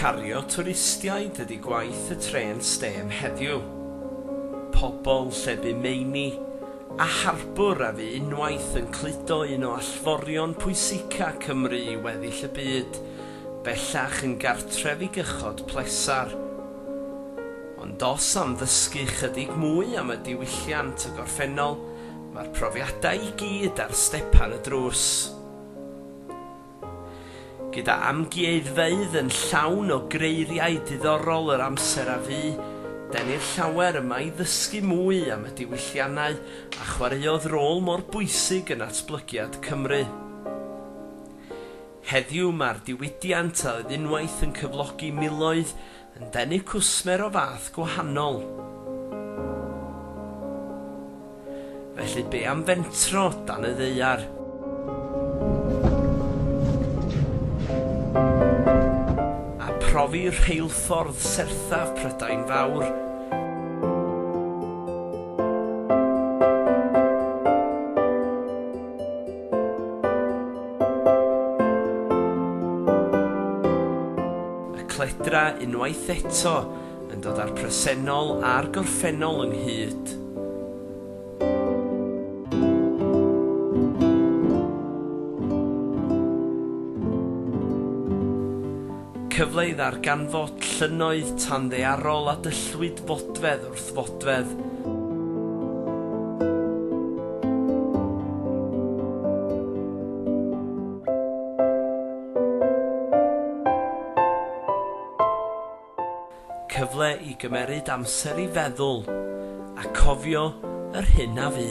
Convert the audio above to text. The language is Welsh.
Cario twristiaid ydy gwaith y tren stêm heddiw. Pobl lle bu meini a harbwr a fu unwaith yn cludo un o allforion pwysica Cymru i weddill y byd, bellach yn gartref i gychod plesar. Ond os am ddysgu chydig mwy am y diwylliant y gorffennol, mae'r profiadau i gyd ar stepan y drws. Gyda amgueddfeydd yn llawn o greiriau diddorol yr amser a fu, denir llawer yma i ddysgu mwy am y diwylliannau a chwaraeodd rôl mor bwysig yn atblygiad Cymru. Heddiw mae'r diwydiant a oedd unwaith yn cyflogi miloedd yn denu cwsmer o fath gwahanol. Felly be am fentro dan y ddaear? A profi rheilffordd serthaf Prydain Fawr. Y cledra unwaith eto yn dod â'r presennol a'r gorffennol ynghyd. Cyfle i ddarganfod llynnoedd tanddearol a dyllwyd fodfedd wrth fodfedd. Cyfle i gymeryd amser i feddwl a cofio yr hyn a fu.